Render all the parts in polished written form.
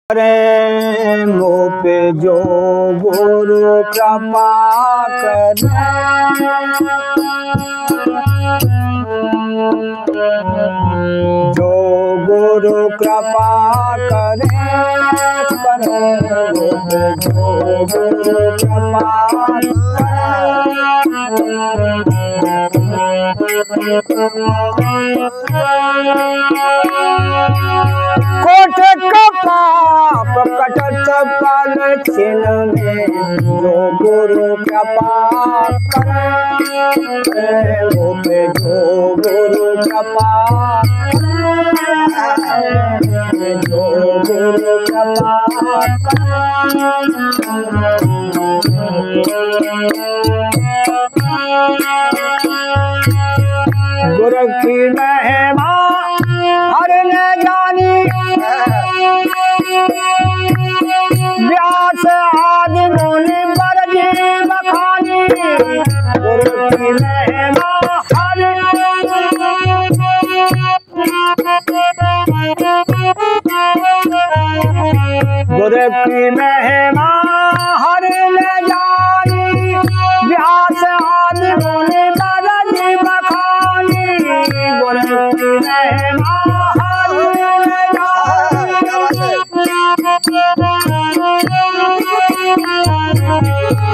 करे मुँह पे जो गुरु कृपा करे, जो गुरु कृपा करे, मुँह पे जो गुरु कृपा कोट पाप कटत पल छिन में, जो गुरु कृपा करे, वो पे जो गुरु कृपा करे, जो गुरु कृपा गुरु की महिमा हर न जानी, व्यास आदि मुनि बरजी बखानी। गुरु की महिमा हर गुरु की महिमा हर न जानी, व्यास आदि मुनि बरजी बखानी। गुरु की महिमा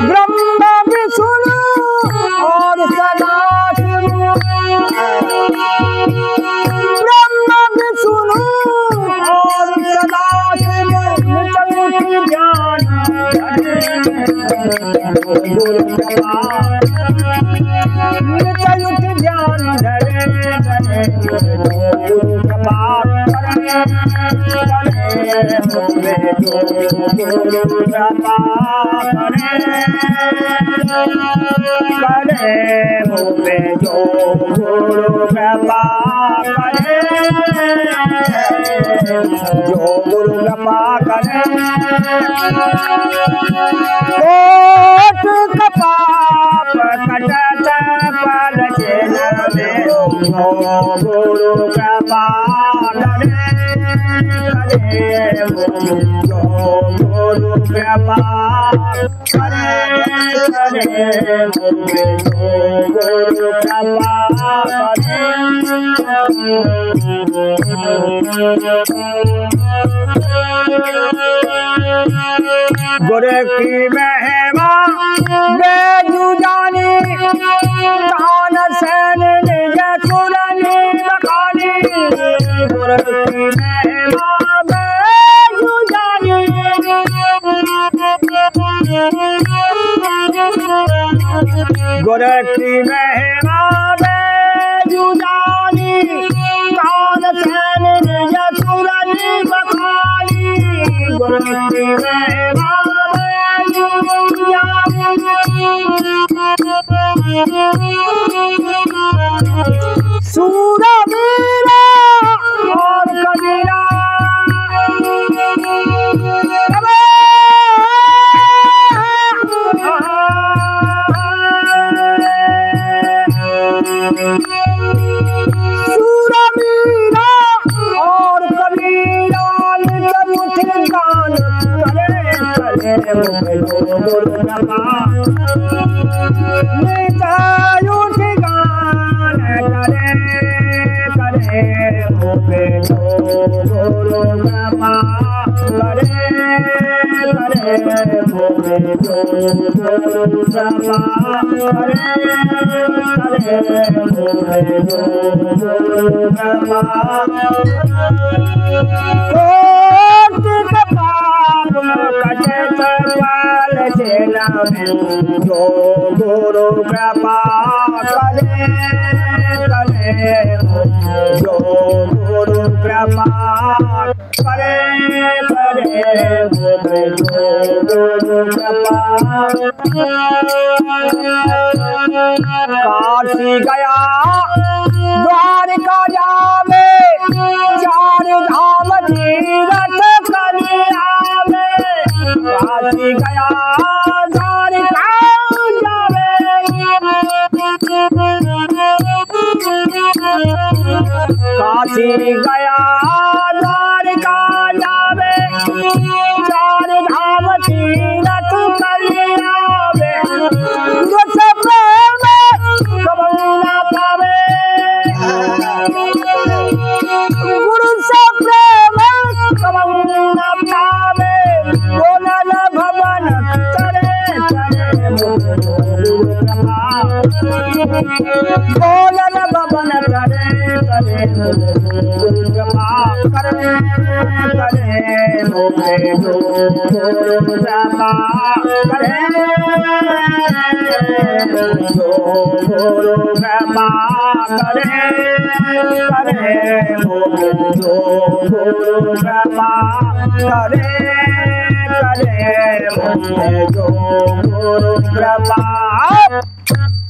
ब्रह्म विष्णु और सदाशिव, ब्रह्म विष्णु और सदाशिव, नित ज्ञान गुरु कृपा, नित ज्ञान धरे धरे, गुरु कृपा करे, जो गुरु कृपा करे, मुँह पे जो गुरु कृपा करे, जो गुरु कृपा करे। कोट पाप कटत पल छिन में, जो गुरु कृपा करे, जो गुरु कृपा करे, जो गुरु कृपा करे। गुरु की महिमा बेजू जानी, तान सैन निज सुरनि बखानी। गुरु की महिमा बेजू जानी, गुरु की महिमा बेजू जानी, तान सैन निज सुरनि बखानी। गुरु की महिमा बेजू जानी, सूरवीरा और कबीरा, सूरवीरा और कबीरा, नित गान करे, गुरु कृपा, नित गान करे, मुँह पे जो गुरु कृपा करे, मुँह पे जो गुरु कृपा करे, मुँह पे जो गुरु कृपा। कोट पाप कटत पल छिन में, जो गुरु कृपा करे, जो गुरु कृपा करे, जो गुरु कृपा। काशी गया द्वारिका जावे, चार धाम तीरथ कलिया में। काशी गया द्वारिका जावे, काशी गया द्वारिका जावे, कृपा करे मुझे जो कृपा करे जो कृपा करे मुझे जो कृपा करे मुझे जो कृपा